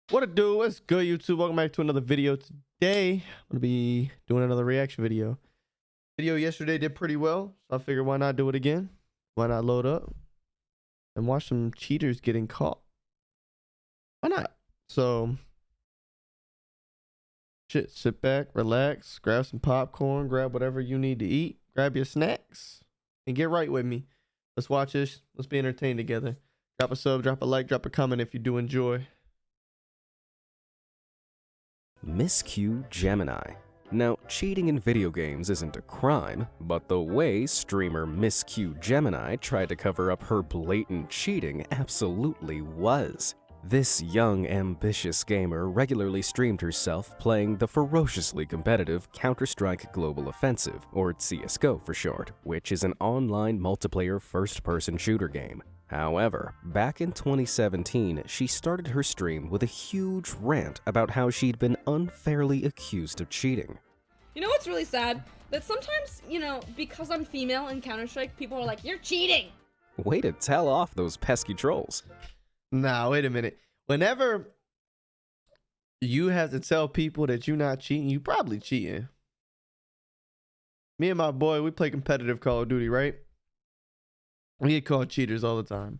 What it do? What's good, YouTube? Welcome back to another video. Today, I'm gonna be doing another reaction video. Video yesterday did pretty well, so I figured why not do it again? Why not load up and watch some cheaters getting caught? Why not? So, sit back, relax, grab some popcorn, grab whatever you need to eat, grab your snacks, and get right with me. Let's watch this. Let's be entertained together. Drop a sub, drop a like, drop a comment if you do enjoy. Miss Q Gemini. Now, cheating in video games isn't a crime, but the way streamer Miss Q Gemini tried to cover up her blatant cheating absolutely was. This young, ambitious gamer regularly streamed herself playing the ferociously competitive Counter-Strike Global Offensive, or CSGO for short, which is an online multiplayer first-person shooter game. However, back in 2017, she started her stream with a huge rant about how she'd been unfairly accused of cheating. You know what's really sad? That sometimes, because I'm female in Counter-Strike, people are like, you're cheating! Way to tell off those pesky trolls. Nah, wait a minute. Whenever you have to tell people that you're not cheating, you probably cheating. Me and my boy, we play competitive Call of Duty, right? We get called cheaters all the time.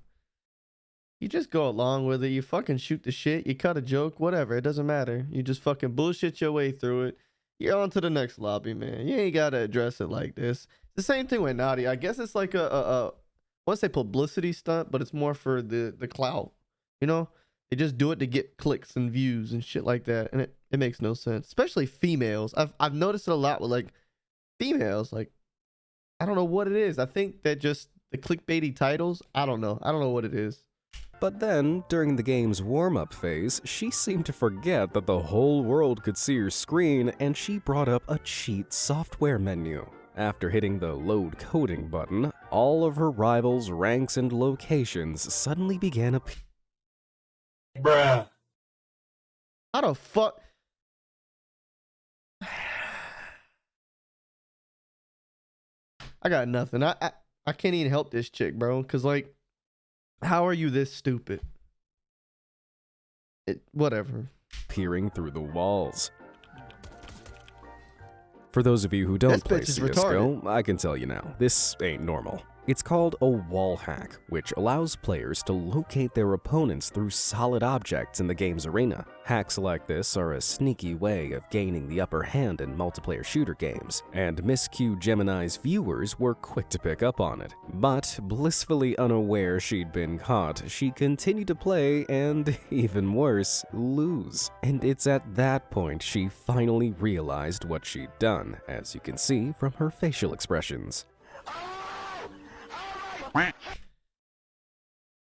You just go along with it. You fucking shoot the shit. You cut a joke, whatever. It doesn't matter. You just fucking bullshit your way through it. You're on to the next lobby, man. You ain't got to address it like this. The same thing with Naughty. I guess it's like I want to say publicity stunt, but it's more for the clout. You know? They just do it to get clicks and views and shit like that. And it makes no sense. Especially females. I've noticed it a lot with like females. Like, I don't know what it is. I think that just the clickbaity titles, I don't know what it is. But then, during the game's warm-up phase, she seemed to forget that the whole world could see her screen, and she brought up a cheat software menu. After hitting the load coding button, all of her rivals' ranks and locations suddenly began appearing. Bruh. How the fuck? I got nothing. I can't even help this chick, bro. Cause like, how are you this stupid? Whatever. Peering through the walls. For those of you who don't play CSGO, I can tell you now, this ain't normal. It's called a wall hack, which allows players to locate their opponents through solid objects in the game's arena. Hacks like this are a sneaky way of gaining the upper hand in multiplayer shooter games, and Miss Q Gemini's viewers were quick to pick up on it. But blissfully unaware she'd been caught, she continued to play and, even worse, lose. And it's at that point she finally realized what she'd done, as you can see from her facial expressions.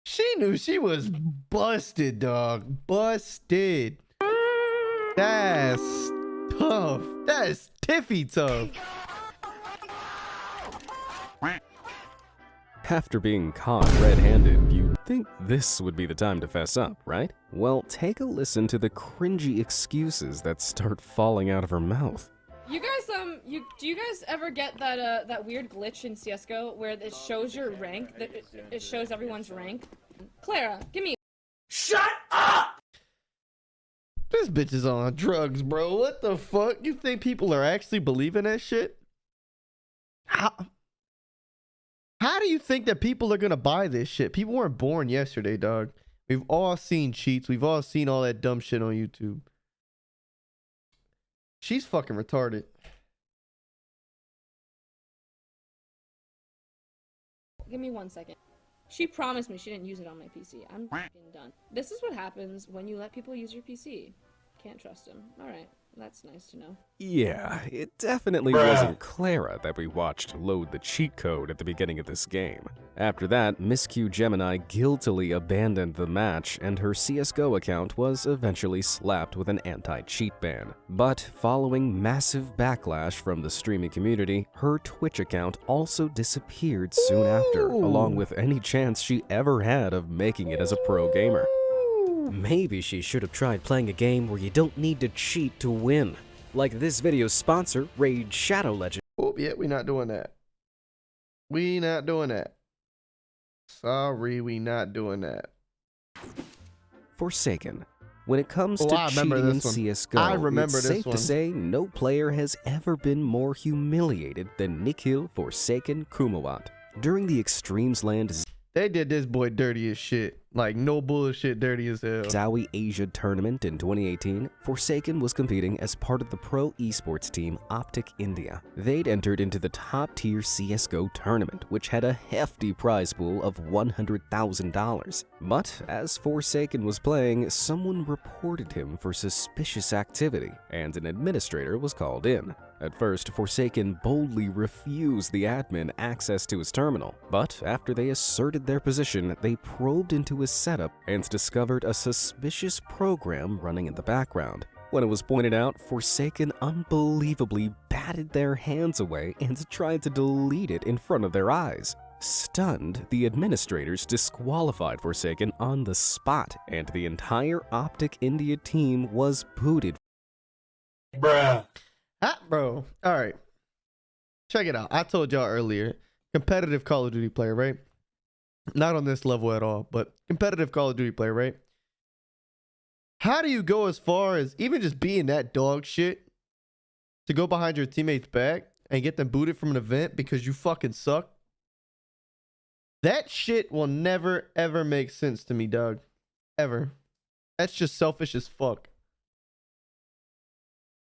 She knew she was busted, dog. Busted. That's tough. That's tiffy tough. After being caught red-handed, you'd think this would be the time to fess up, right? Well, take a listen to the cringy excuses that start falling out of her mouth. You guys, do you guys ever get that, that weird glitch in CSGO where it shows your rank, that it shows everyone's rank? Clara, give me. Shut up! This bitch is on drugs, bro. What the fuck? You think people are actually believing that shit? How do you think that people are gonna buy this shit? People weren't born yesterday, dog. We've all seen cheats. We've all seen all that dumb shit on YouTube. She's fucking retarded. Give me 1 second. She promised me she didn't use it on my PC. I'm fucking done. This is what happens when you let people use your PC. Can't trust them. Alright, that's nice to know. Yeah, it definitely wasn't Clara that we watched load the cheat code at the beginning of this game. After that, Miss Q Gemini guiltily abandoned the match, and her CSGO account was eventually slapped with an anti-cheat ban. But following massive backlash from the streaming community, her Twitch account also disappeared soon after, along with any chance she ever had of making it as a pro gamer. Maybe she should have tried playing a game where you don't need to cheat to win. Like this video's sponsor, Raid Shadow Legend. Oh, yeah, we not doing that. We not doing that. Sorry, we not doing that. Forsaken. When it comes to cheating in CSGO, it's safe to say no player has ever been more humiliated than Nikhil Forsaken Kumawat. During the Extremes Land they did this boy dirty as shit. Like, no bullshit, dirty as hell. Zowie Asia tournament in 2018, Forsaken was competing as part of the pro esports team Optic India. They'd entered into the top-tier CSGO tournament, which had a hefty prize pool of $100,000. But as Forsaken was playing, someone reported him for suspicious activity, and an administrator was called in. At first, Forsaken boldly refused the admin access to his terminal, but after they asserted their position, they probed into his setup and discovered a suspicious program running in the background. When it was pointed out, Forsaken unbelievably batted their hands away and tried to delete it in front of their eyes. Stunned, the administrators disqualified Forsaken on the spot, and the entire Optic India team was booted. Bruh. Bro, all right. Check it out. I told y'all earlier, competitive Call of Duty player, right? Not on this level at all, but competitive Call of Duty player, right? How do you go as far as even just being that dog shit to go behind your teammate's back and get them booted from an event because you fucking suck? That shit will never, ever make sense to me, dog. Ever. That's just selfish as fuck.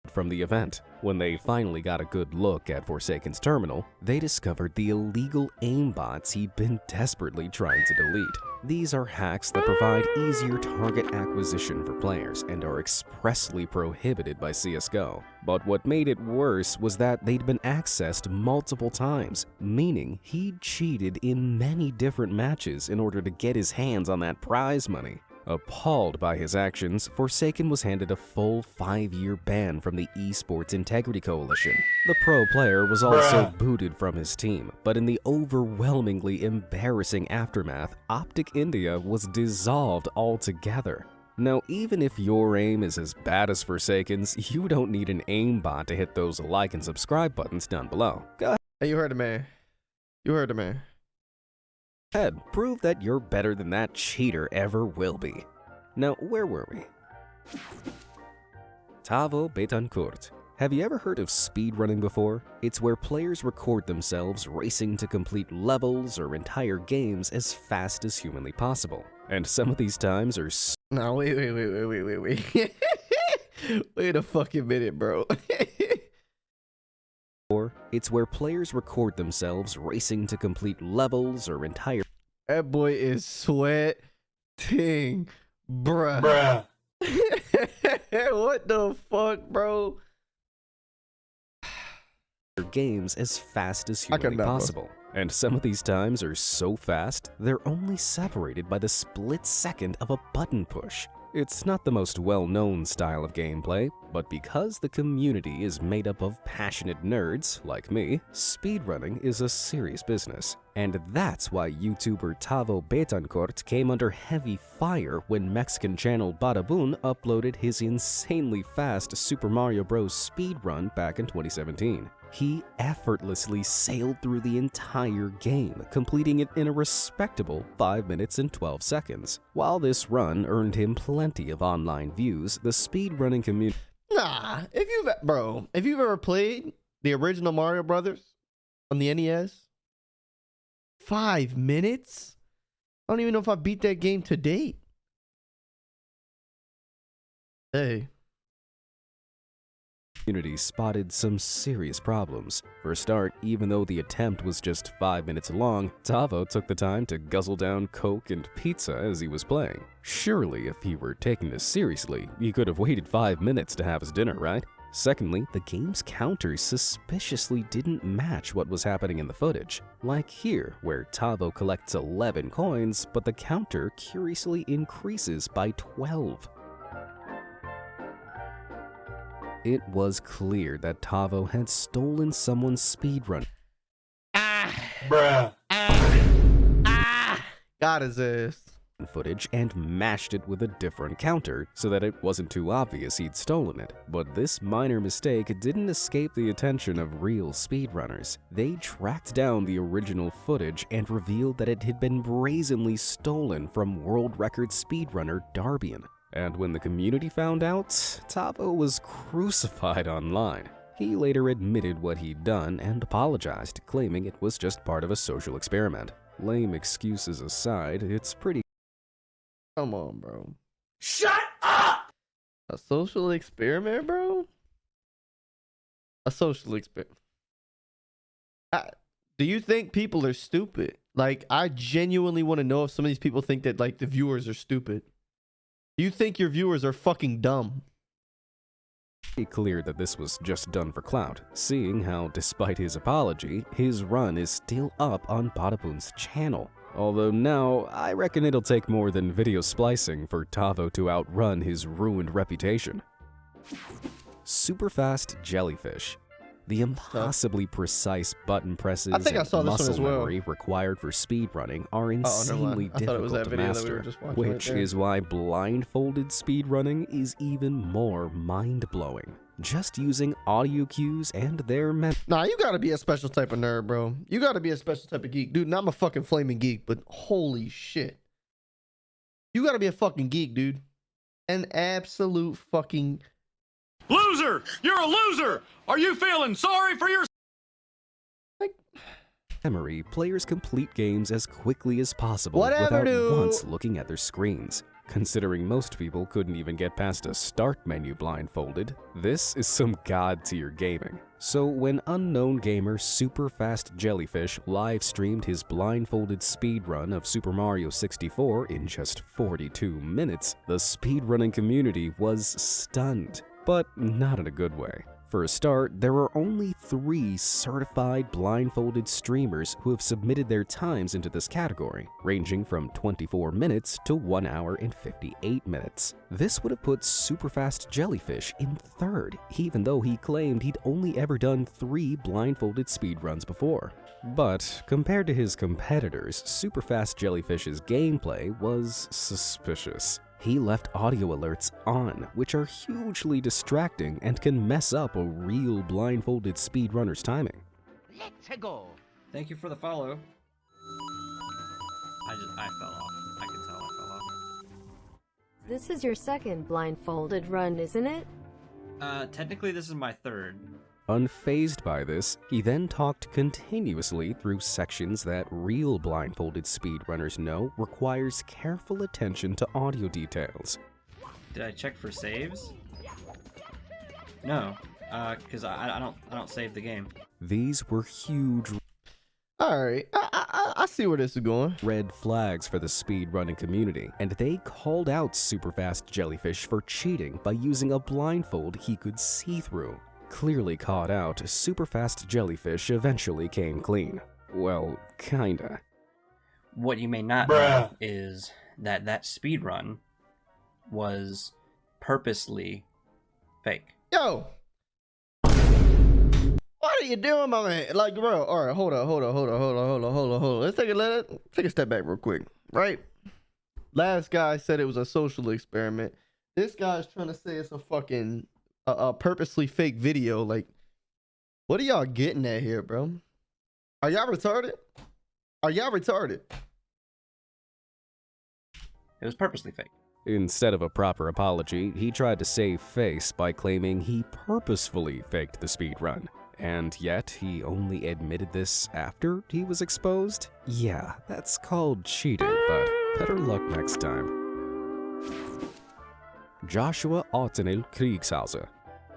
From the event. When they finally got a good look at Forsaken's terminal, they discovered the illegal aimbots he'd been desperately trying to delete. These are hacks that provide easier target acquisition for players and are expressly prohibited by CSGO. But what made it worse was that they'd been accessed multiple times, meaning he'd cheated in many different matches in order to get his hands on that prize money. Appalled by his actions, Forsaken was handed a full 5-year ban from the Esports Integrity Coalition. The pro player was also booted from his team, but in the overwhelmingly embarrassing aftermath, Optic India was dissolved altogether. Now, even if your aim is as bad as Forsaken's, you don't need an aimbot to hit those like and subscribe buttons down below. Go ahead. Hey, you heard the man. You heard the man. Prove that you're better than that cheater ever will be. Now, where were we? Tavo Betancourt. Have you ever heard of speedrunning before? It's where players record themselves racing to complete levels or entire games as fast as humanly possible. And some of these times are No, wait. Wait a fucking minute, bro. It's where players record themselves racing to complete levels or entire... That boy is sweating, bruh. What the fuck, bro? Games as fast as humanly possible. And some of these times are so fast, they're only separated by the split second of a button push. It's not the most well-known style of gameplay, but because the community is made up of passionate nerds like me, speedrunning is a serious business. And that's why YouTuber Tavo Betancourt came under heavy fire when Mexican channel Badabun uploaded his insanely fast Super Mario Bros. Speedrun back in 2017. He effortlessly sailed through the entire game, completing it in a respectable 5 minutes and 12 seconds. While this run earned him plenty of online views, the speedrunning community... Nah, if you've ever played the original Mario Brothers on the NES, 5 minutes? I don't even know if I beat that game to date. Hey. Community spotted some serious problems. For a start, even though the attempt was just 5 minutes long, Tavo took the time to guzzle down Coke and pizza as he was playing. Surely, if he were taking this seriously, he could have waited 5 minutes to have his dinner, right? Secondly, the game's counters suspiciously didn't match what was happening in the footage. Like here, where Tavo collects 11 coins, but the counter curiously increases by 12. It was clear that Tavo had stolen someone's speedrun Got his ass. Footage and mashed it with a different counter so that it wasn't too obvious he'd stolen it. But this minor mistake didn't escape the attention of real speedrunners. They tracked down the original footage and revealed that it had been brazenly stolen from world record speedrunner Darbian. And when the community found out, Tavo was crucified online. He later admitted what he'd done and apologized, claiming it was just part of a social experiment. Lame excuses aside, it's pretty... Come on, bro. Shut up! A social experiment, bro? A social experiment. Do you think people are stupid? Like, I genuinely want to know if some of these people think that, like, the viewers are stupid. Do you think your viewers are fucking dumb? It's clear that this was just done for clout, seeing how, despite his apology, his run is still up on Badaboon's channel. Although now, I reckon it'll take more than video splicing for Tavo to outrun his ruined reputation. Superfast jellyfish. The impossibly precise button presses and muscle memory required for speedrunning are insanely difficult to master, which is why blindfolded speedrunning is even more mind-blowing. Just using audio cues and their Nah, you gotta be a special type of nerd, bro. You gotta be a special type of geek. Dude, not I'm a fucking flaming geek, but holy shit. You gotta be a fucking geek, dude. An absolute fucking... Loser! You're a loser! Are you feeling sorry for your... memory, players complete games as quickly as possible without once looking at their screens. Considering most people couldn't even get past a start menu blindfolded, this is some god-tier gaming. So when unknown gamer Superfast Jellyfish live-streamed his blindfolded speedrun of Super Mario 64 in just 42 minutes, the speedrunning community was stunned. But not in a good way. For a start, there are only 3 certified blindfolded streamers who have submitted their times into this category, ranging from 24 minutes to 1 hour and 58 minutes. This would have put Superfast Jellyfish in 3rd, even though he claimed he'd only ever done 3 blindfolded speedruns before. But compared to his competitors, Superfast Jellyfish's gameplay was suspicious. He left audio alerts on, which are hugely distracting and can mess up a real blindfolded speedrunner's timing. Let's go. Thank you for the follow. I fell off. I can tell I fell off. This is your second blindfolded run, isn't it? Technically this is my 3rd. Unfazed by this, he then talked continuously through sections that real blindfolded speedrunners know requires careful attention to audio details. Did I check for saves? No, because I don't save the game. These were huge. Alright, I see where this is going. Red flags for the speedrunning community, and they called out Superfast Jellyfish for cheating by using a blindfold he could see through. Clearly caught out, Superfast Jellyfish eventually came clean. Well, kinda. What you may not know is that speedrun was purposely fake. Yo! What are you doing, my man? Like, bro, alright, hold on. Let's take a step back real quick, right? Last guy said it was a social experiment. This guy's trying to say it's a fucking... a purposely fake video. Like, what are y'all getting at here, bro? Are y'all retarded? Are y'all retarded? It was purposely fake. Instead of a proper apology, he tried to save face by claiming he purposefully faked the speedrun. And yet, he only admitted this after he was exposed? Yeah, that's called cheating, but better luck next time. Joshua Ottenil Kriegshauser.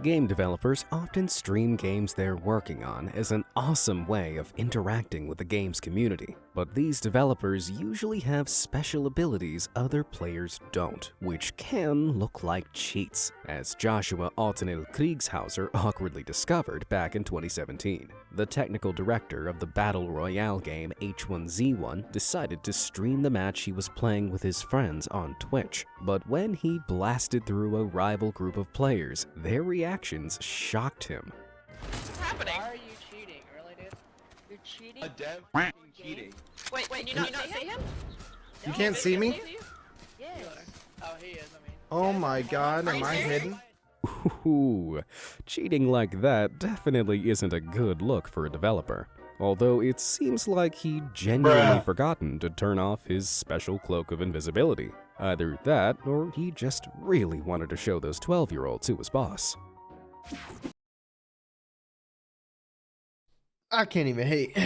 Game developers often stream games they're working on as an awesome way of interacting with the game's community, but these developers usually have special abilities other players don't, which can look like cheats, as Joshua Ottenil Kriegshauser awkwardly discovered back in 2017. The technical director of the Battle Royale game H1Z1 decided to stream the match he was playing with his friends on Twitch, but when he blasted through a rival group of players, their reactions shocked him. What's happening? Why are you cheating, really, dude? You're cheating? A dev cheating. Wait, can you not see him? You can't see me? Yes. Oh, he is, I mean. Oh my god, am I hidden? Ooh, cheating like that definitely isn't a good look for a developer. Although it seems like he'd genuinely forgotten to turn off his special cloak of invisibility. Either that, or he just really wanted to show those 12-year-olds who was boss. I can't even hate.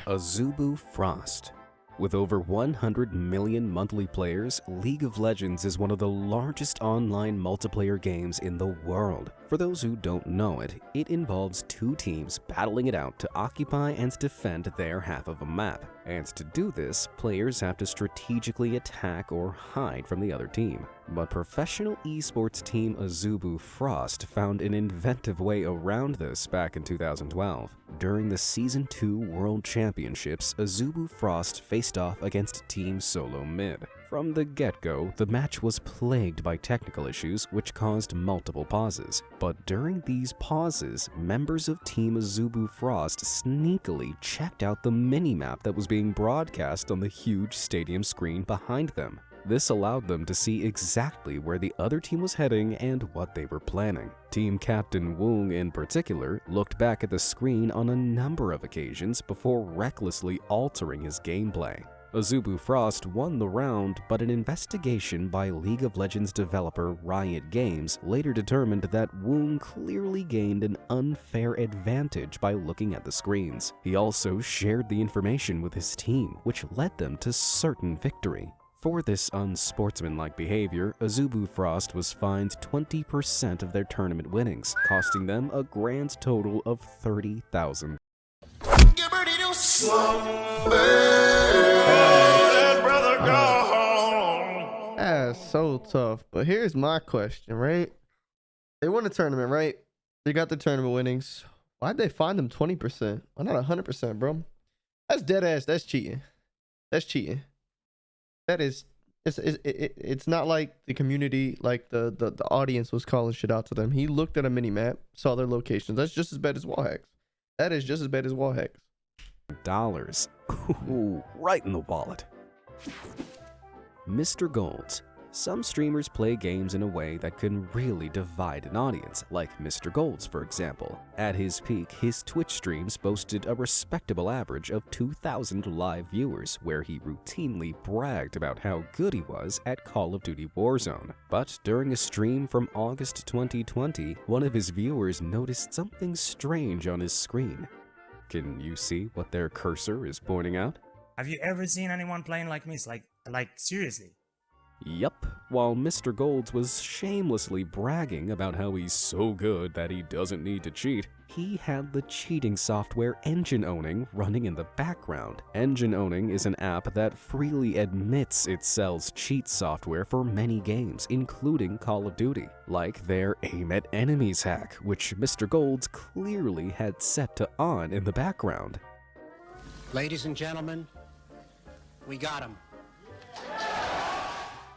Azubu Frost. With over 100 million monthly players, League of Legends is one of the largest online multiplayer games in the world. For those who don't know it, it involves two teams battling it out to occupy and defend their half of a map. And to do this, players have to strategically attack or hide from the other team. But professional esports team Azubu Frost found an inventive way around this back in 2012. During the Season 2 World Championships, Azubu Frost faced off against Team Solo Mid. From the get-go, the match was plagued by technical issues which caused multiple pauses. But during these pauses, members of Team Azubu Frost sneakily checked out the minimap that was being broadcast on the huge stadium screen behind them. This allowed them to see exactly where the other team was heading and what they were planning. Team Captain Woong in particular looked back at the screen on a number of occasions before recklessly altering his gameplay. Azubu Frost won the round, but an investigation by League of Legends developer Riot Games later determined that Woong clearly gained an unfair advantage by looking at the screens. He also shared the information with his team, which led them to certain victory. For this unsportsmanlike behavior, Azubu Frost was fined 20% of their tournament winnings, costing them a grand total of $30,000. That's so tough. But here's my question, right? They won the tournament, right? They got the tournament winnings. Why'd they fine them 20%? Why not 100%, bro? That's dead ass. That's cheating. That's cheating. That is, it's not like the community, like the audience was calling shit out to them. He looked at a mini map, saw their locations. That's just as bad as wallhacks. That is just as bad as wallhacks. Dollars. Ooh, right in the wallet. Mr. Golds. Some streamers play games in a way that can really divide an audience, like Mr. Golds, for example. At his peak, his Twitch streams boasted a respectable average of 2,000 live viewers, where he routinely bragged about how good he was at Call of Duty Warzone. But during a stream from August 2020, one of his viewers noticed something strange on his screen. Can you see what their cursor is pointing out? Have you ever seen anyone playing like me? Like seriously? Yup. While Mr. Golds was shamelessly bragging about how he's so good that he doesn't need to cheat, he had the cheating software Engine Owning running in the background. Engine Owning is an app that freely admits it sells cheat software for many games, including Call of Duty, like their Aim at Enemies hack, which Mr. Golds clearly had set to on in the background. Ladies and gentlemen, we got him.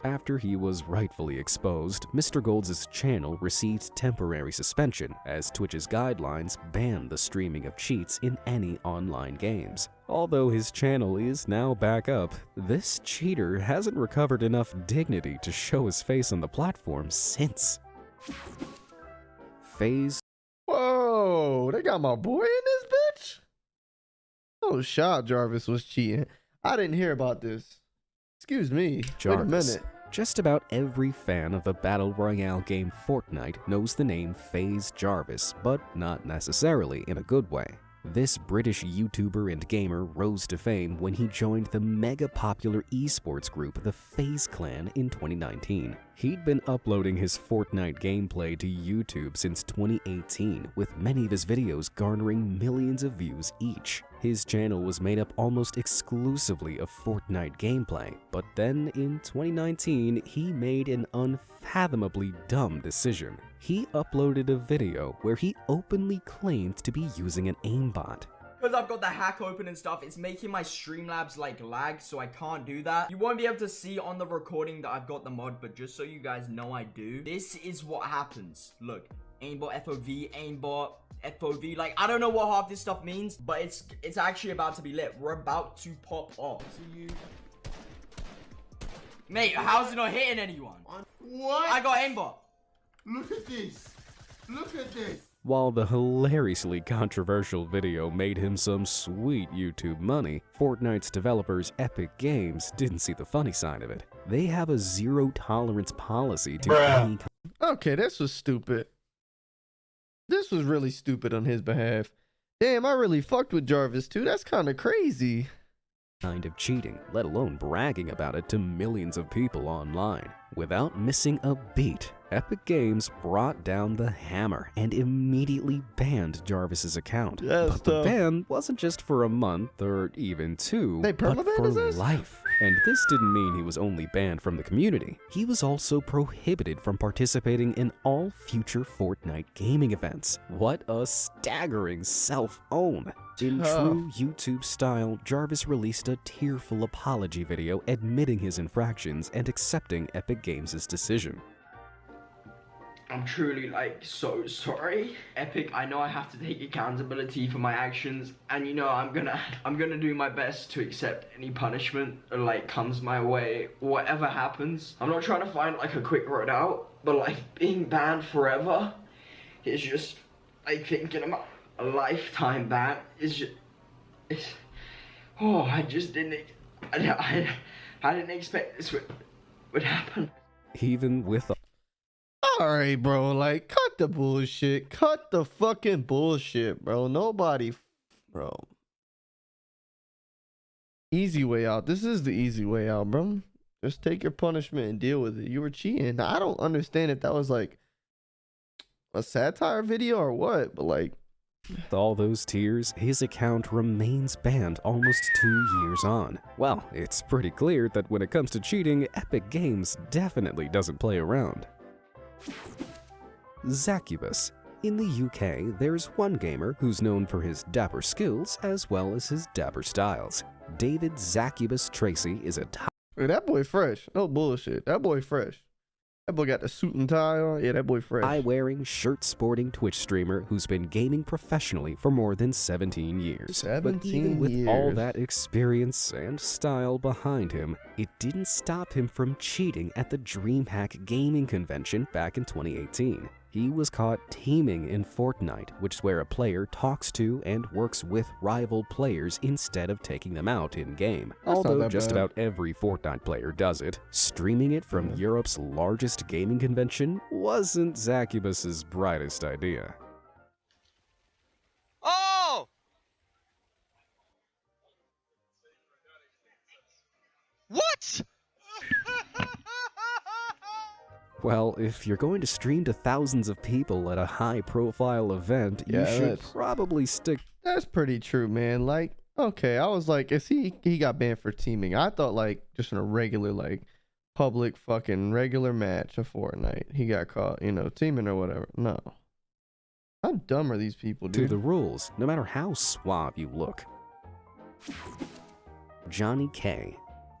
After he was rightfully exposed, Mr. Golds' channel received temporary suspension, as Twitch's guidelines ban the streaming of cheats in any online games. Although his channel is now back up, this cheater hasn't recovered enough dignity to show his face on the platform since. FaZe. Whoa, they got my boy in this bitch? Oh, shot Jarvis was cheating. I didn't hear about this. Excuse me. Jarvis. Wait a minute. Just about every fan of the Battle Royale game Fortnite knows the name FaZe Jarvis, but not necessarily in a good way. This British YouTuber and gamer rose to fame when he joined the mega-popular esports group the FaZe Clan in 2019. He'd been uploading his Fortnite gameplay to YouTube since 2018, with many of his videos garnering millions of views each. His channel was made up almost exclusively of Fortnite gameplay, but then in 2019, he made an unfathomably dumb decision. He uploaded a video where he openly claimed to be using an aimbot. Because I've got the hack open and stuff, it's making my Streamlabs like lag, so I can't do that. You won't be able to see on the recording that I've got the mod, but just so you guys know I do. This is what happens. Look, aimbot, FOV, aimbot, FOV. Like, I don't know what half this stuff means, but it's actually about to be lit. We're about to pop off. See you. Mate, how's it not hitting anyone? What? I got aimbot. Look at this. Look at this. While the hilariously controversial video made him some sweet YouTube money, Fortnite's developers Epic Games didn't see the funny side of it. They have a zero-tolerance policy to any... Okay, this was stupid. This was really stupid on his behalf. Damn, I really fucked with Jarvis too. That's kind of crazy. ...kind of cheating, let alone bragging about it to millions of people online. Without missing a beat, Epic Games brought down the hammer and immediately banned Jarvis's account. But the ban wasn't just for a month or even 2, but for life. And this didn't mean he was only banned from the community. He was also prohibited from participating in all future Fortnite gaming events. What a staggering self-own. In true YouTube style, Jarvis released a tearful apology video admitting his infractions and accepting Epic Games' decision. I'm truly, like, so sorry. Epic, I know I have to take accountability for my actions, and you know I'm gonna do my best to accept any punishment that, like, comes my way, whatever happens. I'm not trying to find, like, a quick road out, but, like, being banned forever is just, like, thinking about a lifetime ban is just, I just didn't, I didn't expect this would happen. Even with Alright, bro, like, cut the bullshit. Cut the fucking bullshit, bro. Nobody, bro. Easy way out. This is the easy way out, bro. Just take your punishment and deal with it. You were cheating. Now, I don't understand if that was, like, a satire video or what, but, like... With all those tears, his account remains banned almost 2 years on. Well, it's pretty clear that when it comes to cheating, Epic Games definitely doesn't play around. Zacubus. In the UK, there's one gamer who's known for his dapper skills as well as his dapper styles. David Zacubus Tracy is a top... Hey, that boy fresh. No bullshit. That boy fresh. That boy got the suit and tie on. Yeah, that boy fresh. Tie-wearing, shirt-sporting Twitch streamer who's been gaming professionally for more than 17 years. 17 but even with years. all that experience and style behind him, it didn't stop him from cheating at the DreamHack gaming convention back in 2018. He was caught teaming in Fortnite, which is where a player talks to and works with rival players instead of taking them out in-game. Although just about every Fortnite player does it, streaming it from Europe's largest gaming convention wasn't Zacubus's brightest idea. Oh! What? Well, if you're going to stream to thousands of people at a high-profile event, you should probably stick... That's pretty true, man. Like, okay, I was like, is he got banned for teaming? I thought, like, just in a regular, like, public fucking regular match of Fortnite, he got caught, you know, teaming or whatever. No. How dumb are these people, dude? To the rules, no matter how suave you look. Johnny K.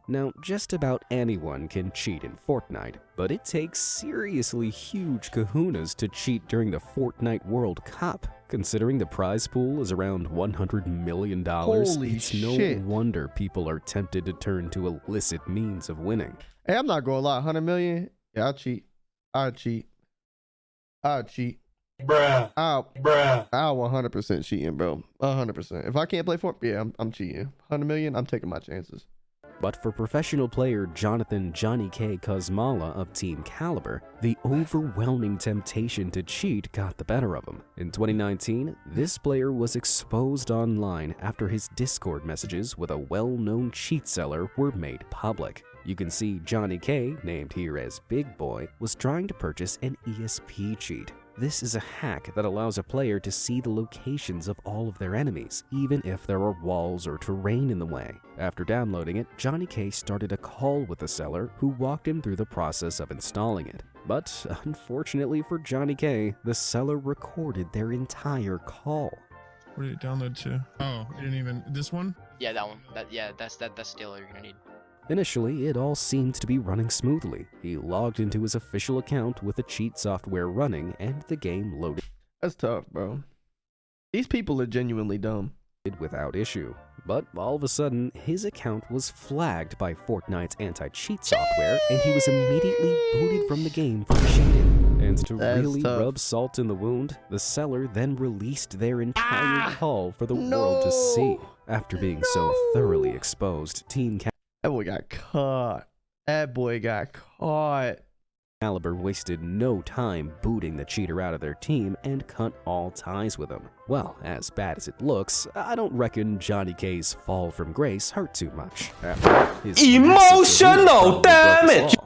Now, just about anyone can cheat in Fortnite, but it takes seriously huge kahunas to cheat during the Fortnite World Cup. Considering the prize pool is around $100 million, it's no wonder people are tempted to turn to illicit means of winning. Hey, I'm not gonna lie, 100 million? Yeah, I'll cheat. I'll cheat. Bruh. I'll 100% cheating, bro. 100%. If I can't play Fortnite, yeah, I'm cheating. 100 million, I'm taking my chances. But for professional player Jonathan Johnny K. Kosmala of Team Caliber, the overwhelming temptation to cheat got the better of him. In 2019, this player was exposed online after his Discord messages with a well-known cheat seller were made public. You can see Johnny K, named here as Big Boy, was trying to purchase an ESP cheat. This is a hack that allows a player to see the locations of all of their enemies, even if there are walls or terrain in the way. After downloading it, Johnny K started a call with the seller, who walked him through the process of installing it. But unfortunately for Johnny K, the seller recorded their entire call. Where did it download to? Oh, it didn't even... This one? Yeah, that one. That's the deal you're gonna need. Initially, it all seemed to be running smoothly. He logged into his official account with the cheat software running and the game loaded. That's tough, bro. These people are genuinely dumb. Without issue. But all of a sudden, his account was flagged by Fortnite's anti-cheat software and he was immediately booted from the game for cheating. And to That's really tough. rub salt in the wound, the seller then released their entire haul for the world to see. After being so thoroughly exposed, Team That boy got caught. That boy got caught. Caliber wasted no time booting the cheater out of their team and cut all ties with him. Well, as bad as it looks, I don't reckon Johnny K's fall from grace hurt too much. Emotional damage!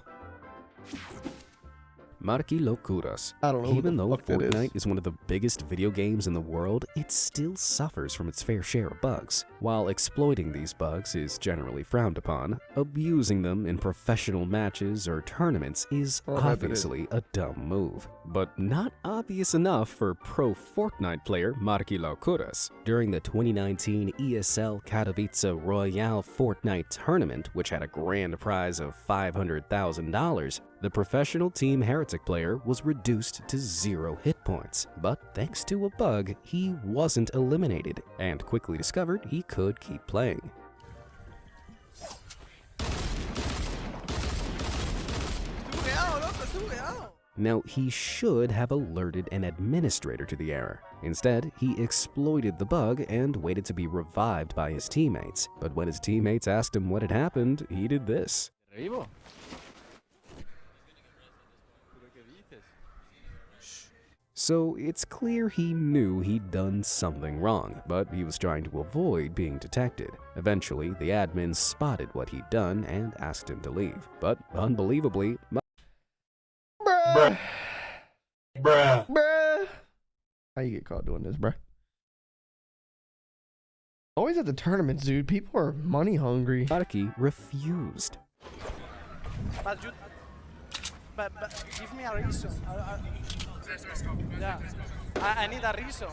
Marky Locuras. I don't know. Even though Fortnite is is one of the biggest video games in the world, it still suffers from its fair share of bugs. While exploiting these bugs is generally frowned upon, abusing them in professional matches or tournaments is obviously a dumb move. But not obvious enough for pro Fortnite player Marky Locuras. During the 2019 ESL Katowice Royale Fortnite tournament, which had a grand prize of $500,000, the professional Team Heretic player was reduced to 0 hit points, but thanks to a bug, he wasn't eliminated, and quickly discovered he could keep playing. Now, he should have alerted an administrator to the error. Instead, he exploited the bug and waited to be revived by his teammates. But when his teammates asked him what had happened, he did this. So it's clear he knew he'd done something wrong, but he was trying to avoid being detected. Eventually, the admin spotted what he'd done and asked him to leave. But unbelievably, Bruh. How you get caught doing this, bruh? Always at the tournaments, dude. People are money hungry. Marky refused. But give me a reason. Yeah, I need a reason.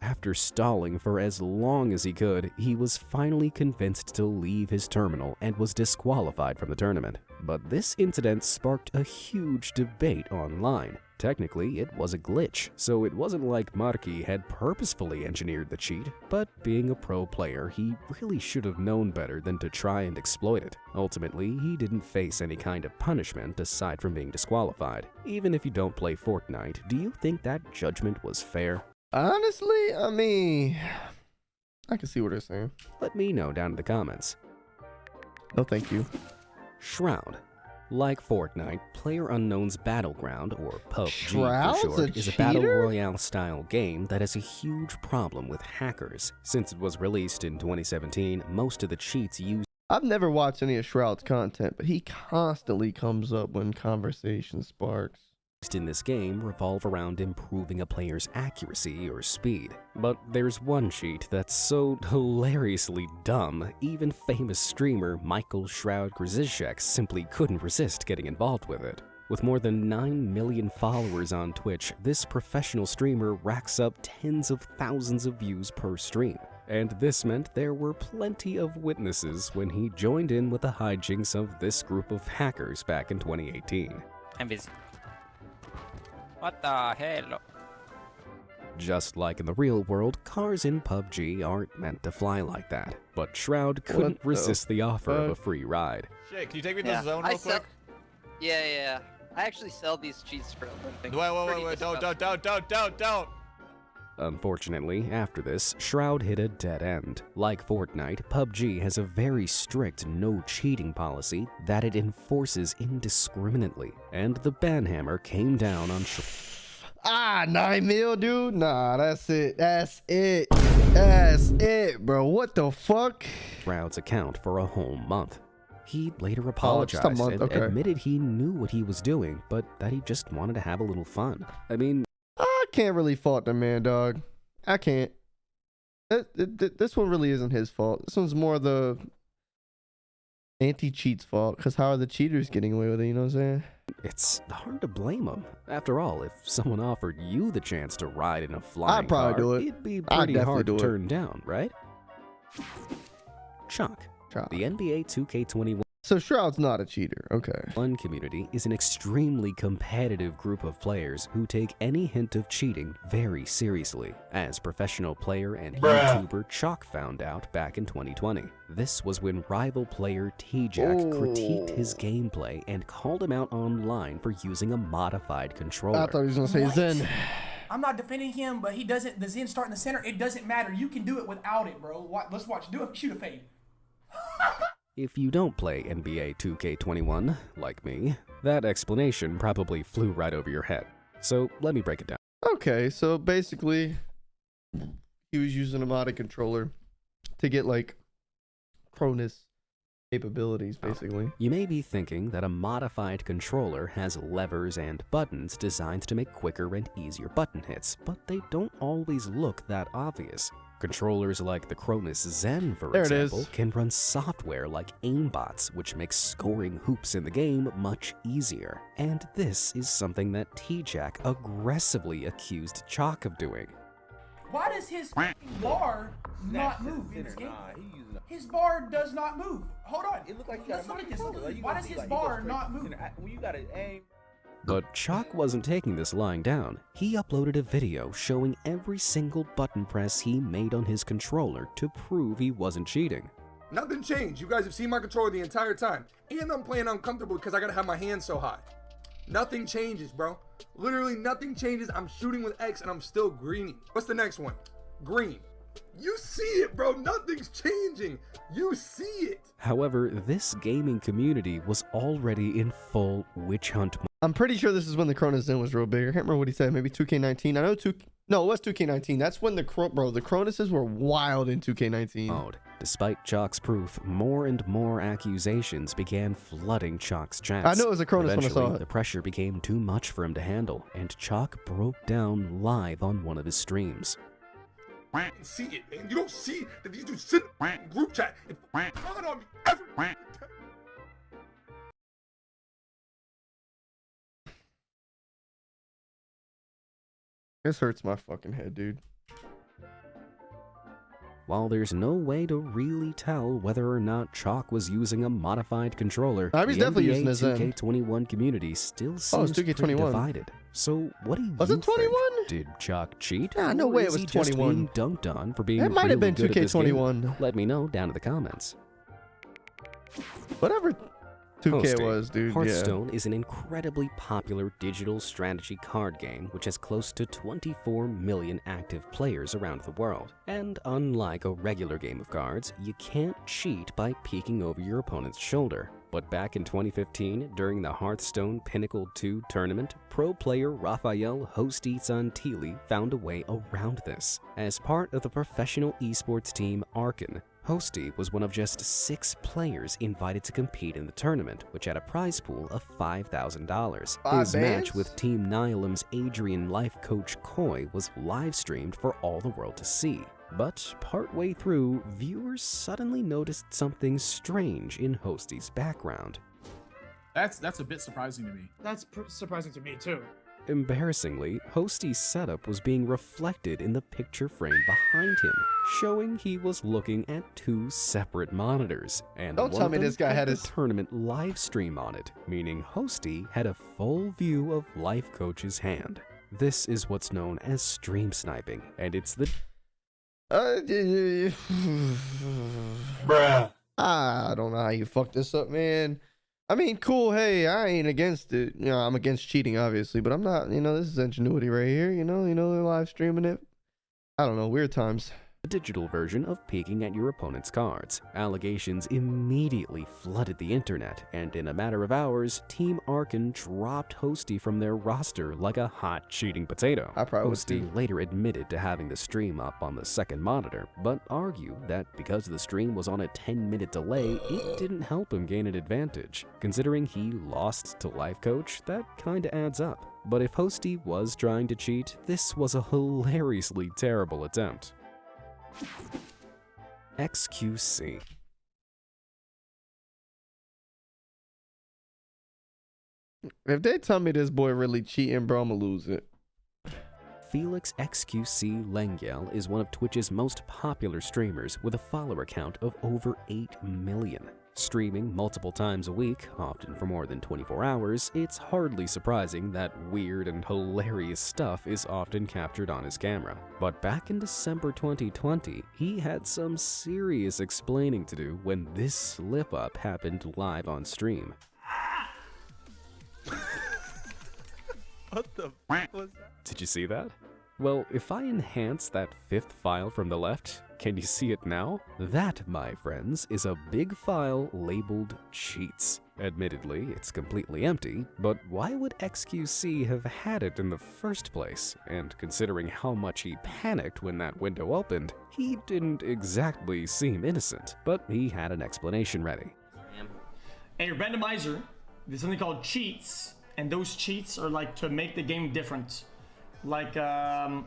After stalling for as long as he could, he was finally convinced to leave his terminal and was disqualified from the tournament. But this incident sparked a huge debate online. Technically, it was a glitch, so it wasn't like Marky had purposefully engineered the cheat, but being a pro player, he really should have known better than to try and exploit it. Ultimately, he didn't face any kind of punishment aside from being disqualified. Even if you don't play Fortnite, do you think that judgment was fair? Honestly, I mean, I can see what they're saying. Let me know down in the comments. No, thank you. Shroud. Like Fortnite, PlayerUnknown's Battleground, or PUBG Shroud's for short, a is a battle cheater? royale style game that has a huge problem with hackers. Since it was released in 2017, most of the cheats used I've never watched any of Shroud's content, but he constantly comes up when conversation sparks. in this game revolve around improving a player's accuracy or speed. But there's one cheat that's so hilariously dumb, even famous streamer Michael Shroud Grzizek simply couldn't resist getting involved with it. With more than 9 million followers on Twitch, this professional streamer racks up tens of thousands of views per stream. And this meant there were plenty of witnesses when he joined in with the hijinks of this group of hackers back in 2018. I'm busy. What the hell? Just like in the real world, cars in PUBG aren't meant to fly like that. But Shroud couldn't resist the offer of a free ride. Shit, can you take me to the zone real quick? Yeah. I actually sell these cheats for a living. Wait, don't. Unfortunately, after this, Shroud hit a dead end. Like Fortnite, PUBG has a very strict no cheating policy that it enforces indiscriminately, and the ban hammer came down on Ah, 9 mil, dude? Nah, that's it, bro. What the fuck? Shroud's account for a whole month. He later apologized and admitted he knew what he was doing, but that he just wanted to have a little fun. I mean, I can't really fault the man, dog. I can't. This one really isn't his fault. This one's more the anti-cheat's fault, because how are the cheaters getting away with it, you know what I'm saying? It's hard to blame him. After all, if someone offered you the chance to ride in a flying I'd probably car, do it. it'd be pretty hard to turn down, right? Chuck. The NBA 2K21 So Shroud's not a cheater. Okay. One community is an extremely competitive group of players who take any hint of cheating very seriously, as professional player and YouTuber Chalk found out back in 2020. This was when rival player T-Jack critiqued his gameplay and called him out online for using a modified controller. I thought he was gonna say Zen. I'm not defending him, but he doesn't. The Zen start in the center. It doesn't matter. You can do it without it, bro. Let's watch. Do it. Shoot a fade. If you don't play NBA 2K21, like me, that explanation probably flew right over your head. So let me break it down. Okay, so basically, he was using a modded controller to get like proness capabilities, basically. You may be thinking that a modified controller has levers and buttons designed to make quicker and easier button hits, but they don't always look that obvious. Controllers like the Cronus Zen, for example, can run software like aimbots, which makes scoring hoops in the game much easier. And this is something that T-Jack aggressively accused Chalk of doing. Why does his bar not move in this game? His bar does not move. Hold on. It looks like let's look at this. Why does his bar not move? When you gotta aim. But Chalk wasn't taking this lying down. He uploaded a video showing every single button press he made on his controller to prove he wasn't cheating. Nothing changed. You guys have seen my controller the entire time. And I'm playing uncomfortable because I gotta have my hands so high. Nothing changes, bro. Literally nothing changes. I'm shooting with X and I'm still greening. What's the next one? Green. You see it, bro. Nothing's changing. You see it. However, this gaming community was already in full witch hunt mode. I'm pretty sure this is when the Cronus Zen was real big. I can't remember what he said. Maybe 2K19. I know no, it was 2K19. That's when the Cronuses were wild in 2K19. Despite Chalk's proof, more and more accusations began flooding Chalk's chats. I know it was a Cronus when I saw it. The pressure became too much for him to handle, and Chalk broke down live on one of his streams. See it, and you don't see that these dudes sit in group chat and front on me every time. This hurts my fucking head, dude. While there's no way to really tell whether or not Chalk was using a modified controller, he's definitely using the a Zen. 2K21 community still seems pretty 2K21. divided. So what do you Was it 21? think? Did Chalk cheat? Nah, no Or way it is was he just 21. being dunked on for being It might have really been good at this game? 2K21. Let me know down in the comments. Whatever 2K Hosting. was, dude. Hearthstone is an incredibly popular digital strategy card game which has close to 24 million active players around the world. And unlike a regular game of cards, you can't cheat by peeking over your opponent's shoulder. But back in 2015, during the Hearthstone Pinnacle 2 tournament, pro player Rafael Hosty Santili found a way around this. As part of the professional esports team Arkan, Hosty was one of just 6 players invited to compete in the tournament, which had a prize pool of $5,000. His match with Team Nihilim's Adrian life coach Koi was live streamed for all the world to see. But partway through, viewers suddenly noticed something strange in Hosty's background. That's a bit surprising to me. That's surprising to me too. Embarrassingly, Hosty's setup was being reflected in the picture frame behind him, showing he was looking at 2 separate monitors, and Don't tell me this guy had his tournament live stream on it, meaning Hosty had a full view of life coach's hand. This is what's known as stream sniping, and it's the Bruh. I don't know how you fucked this up, man. I mean, cool. Hey, I ain't against it. You know, I'm against cheating, obviously, but I'm not. You know, this is ingenuity right here. You know, they're live streaming it. I don't know. Weird times. the digital version of peeking at your opponent's cards. Allegations immediately flooded the internet, and in a matter of hours, Team Arkan dropped Hosty from their roster like a hot cheating potato. Hosty later admitted to having the stream up on the second monitor, but argued that because the stream was on a 10-minute delay, it didn't help him gain an advantage. Considering he lost to Life Coach, that kinda adds up. But if Hosty was trying to cheat, this was a hilariously terrible attempt. XQC. If they tell me this boy really cheating, bro, I'ma lose it. Felix XQC Lengyel is one of Twitch's most popular streamers with a follower count of over 8 million. Streaming multiple times a week, often for more than 24 hours, it's hardly surprising that weird and hilarious stuff is often captured on his camera. But back in December 2020, he had some serious explaining to do when this slip-up happened live on stream. What the f was that? Did you see that? Well, if I enhance that fifth file from the left, can you see it now? That, my friends, is a big file labeled cheats. Admittedly, it's completely empty, but why would XQC have had it in the first place? And considering how much he panicked when that window opened, he didn't exactly seem innocent, but he had an explanation ready. A randomizer, there's something called cheats, and those cheats are like to make the game different. Like, if you're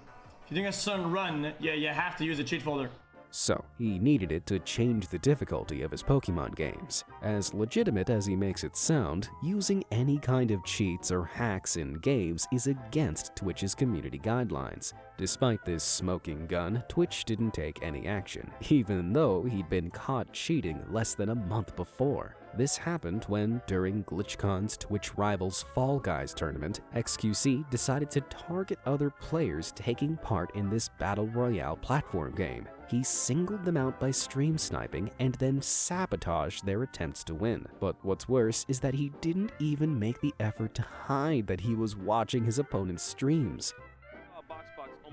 doing a certain run, you have to use a cheat folder. So, he needed it to change the difficulty of his Pokemon games. As legitimate as he makes it sound, using any kind of cheats or hacks in games is against Twitch's community guidelines. Despite this smoking gun, Twitch didn't take any action, even though he'd been caught cheating less than a month before. This happened when, during GlitchCon's Twitch Rivals Fall Guys tournament, XQC decided to target other players taking part in this Battle Royale platform game. He singled them out by stream sniping and then sabotaged their attempts to win. But what's worse is that he didn't even make the effort to hide that he was watching his opponent's streams.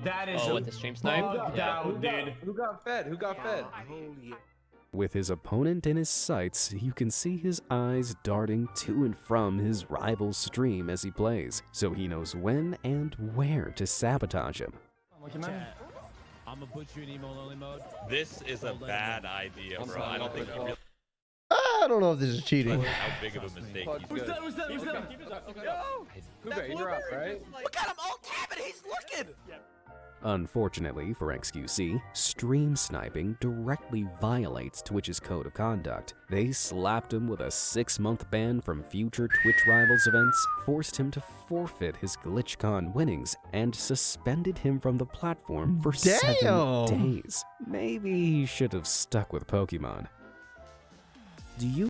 That is with the stream snipe? Who got fed? Who got fed? With his opponent in his sights, you can see his eyes darting to and from his rival's stream as he plays, so he knows when and where to sabotage him. I'm gonna put you in emo only mode. This is a bad idea, bro. I don't think you realize I don't know if this is cheating. how big of a mistake he's Who's doing. that? Yo! Cougar, you're up, right? Look at him all tapping. He's looking. Unfortunately for XQC, stream sniping directly violates Twitch's code of conduct. They slapped him with a 6-month ban from future Twitch Rivals events, forced him to forfeit his GlitchCon winnings, and suspended him from the platform for 7 days. Maybe he should have stuck with Pokemon. Do you?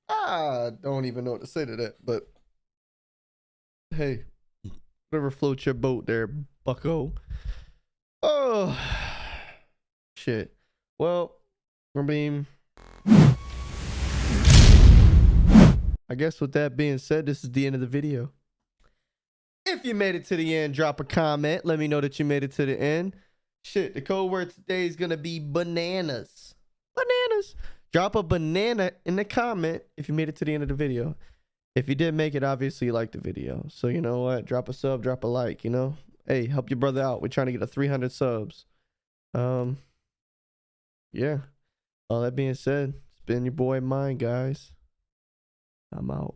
I don't even know what to say to that, but hey. Whatever floats your boat there, bucko. Oh, shit. Well, I mean, I guess with that being said, this is the end of the video. If you made it to the end, drop a comment. Let me know that you made it to the end. Shit, the code word today is going to be bananas. Bananas. Drop a banana in the comment if you made it to the end of the video. If you did make it, obviously you liked the video. So you know what? Drop a sub, drop a like, you know? Hey, help your brother out. We're trying to get to 300 subs. Yeah. All that being said, it's been your boy Mine, guys. I'm out.